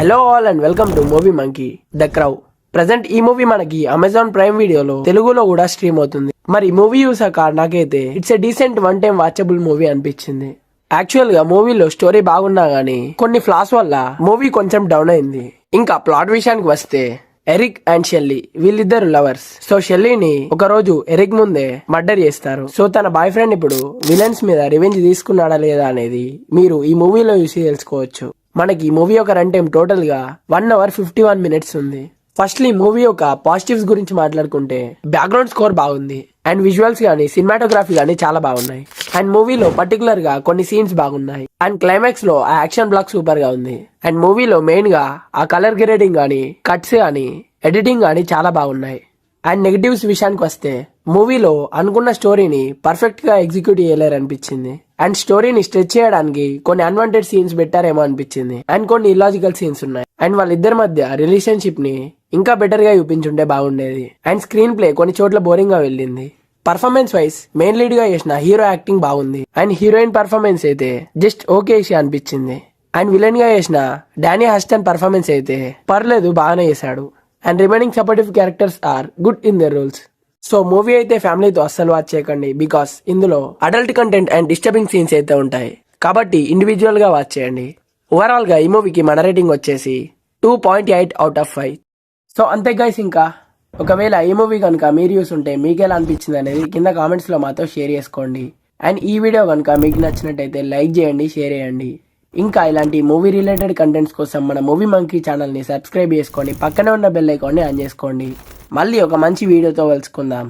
Hello all and welcome to movie monkey the క్రౌ. Present ఈ movie మనకి Amazon prime వీడియోలో తెలుగులో కూడా స్ట్రీమ్ అవుతుంది. మరి మూవీ చూసాక నాకైతే it's a decent one time watchable movie అనిపించింది. యాక్చువల్ గా మూవీలో స్టోరీ బాగున్నా గానీ కొన్ని ఫ్లాస్ వల్ల మూవీ కొంచెం డౌన్ అయింది. ఇంకా ప్లాట్ విషయానికి వస్తే ఎరిక్ అండ్ షెల్లీ వీళ్ళిద్దరు లవర్స్. సో షెల్లీని ఒక రోజు ఎరిక్ ముందే మర్డర్ చేస్తారు. సో తన బాయ్ ఫ్రెండ్ ఇప్పుడు విలన్స్ మీద రివెంజ్ తీసుకున్నాడా లేదా అనేది మీరు ఈ మూవీలో చూసి తెలుసుకోవచ్చు. మనకి మూవీ ఒక రన్ టైం టోటల్ గా 1 hour 51 minutes ఉంది. ఫస్ట్లీ మూవీ యొక్క పాజిటివ్స్ గురించి మాట్లాడుకుంటే బ్యాక్గ్రౌండ్ స్కోర్ బాగుంది అండ్ విజువల్స్ గానీ సినిమాటోగ్రఫీ గానీ చాలా బాగున్నాయి. అండ్ మూవీలో పర్టికులర్ గా కొన్ని సీన్స్ బాగున్నాయి అండ్ క్లైమాక్స్ లో ఆ యాక్షన్ బ్లాక్ సూపర్ గా ఉంది. అండ్ మూవీలో మెయిన్ గా ఆ కలర్ గ్రేడింగ్ గానీ కట్స్ గానీ ఎడిటింగ్ గానీ చాలా బాగున్నాయి. అండ్ నెగటివ్స్ విషయానికి వస్తే మూవీలో అనుకున్న స్టోరీని పర్ఫెక్ట్ గా ఎగ్జిక్యూట్ చేయలేరు అనిపించింది. అండ్ స్టోరీని స్ట్రెచ్ చేయడానికి కొన్ని అన్వాంటెడ్ సీన్స్ పెట్టారేమో అనిపించింది. అండ్ కొన్ని ఇల్లాజికల్ సీన్స్ ఉన్నాయి. అండ్ వాళ్ళిద్దరి మధ్య రిలేషన్షిప్ ని ఇంకా బెటర్ గా చూపించుంటే బాగుండేది. అండ్ స్క్రీన్ ప్లే కొన్ని చోట్ల బోరింగ్ గా వెళ్ళింది. పర్ఫార్మెన్స్ వైస్ మెయిన్ లీడ్ గా చేసిన హీరో యాక్టింగ్ బాగుంది. అండ్ హీరోయిన్ పర్ఫార్మెన్స్ అయితే జస్ట్ ఓకే అనిపించింది. అండ్ విలన్ గా చేసిన డానీ హస్టన్ పర్ఫార్మెన్స్ అయితే పర్లేదు, బాగానే చేశాడు. And remaining supportive characters are good in their roles. So movie అయితే ఫ్యామిలీతో అస్సలు వాచ్ చేయకండి, బికాస్ ఇందులో adult content and disturbing scenes అయితే ఉంటాయి. కాబట్టి ఇండివిజువల్ గా వాచ్ చేయండి. ఓవరాల్ గా ఈ మూవీకి మన రేటింగ్ వచ్చేసి 2.8 out of 5. సో అంతే గైస్, ఇంకా ఒకవేళ ఈ మూవీ కనుక మీరు చూస్తుంటే మీకు ఎలా అనిపించింది అనేది కింద కామెంట్స్ లో మాతో షేర్ చేసుకోండి. అండ్ ఈ వీడియో కనుక మీకు నచ్చినట్టయితే లైక్ చేయండి, షేర్ చేయండి. ఇంకా ఇలాంటి మూవీ రిలేటెడ్ కంటెంట్స్ కోసం మన మూవీ మంకీ ఛానల్ని సబ్స్క్రైబ్ చేసుకొని పక్కనే ఉన్న బెల్ ఐకాన్ని ఆన్ చేసుకోండి. మళ్ళీ ఒక మంచి వీడియోతో కలుసుకుందాం.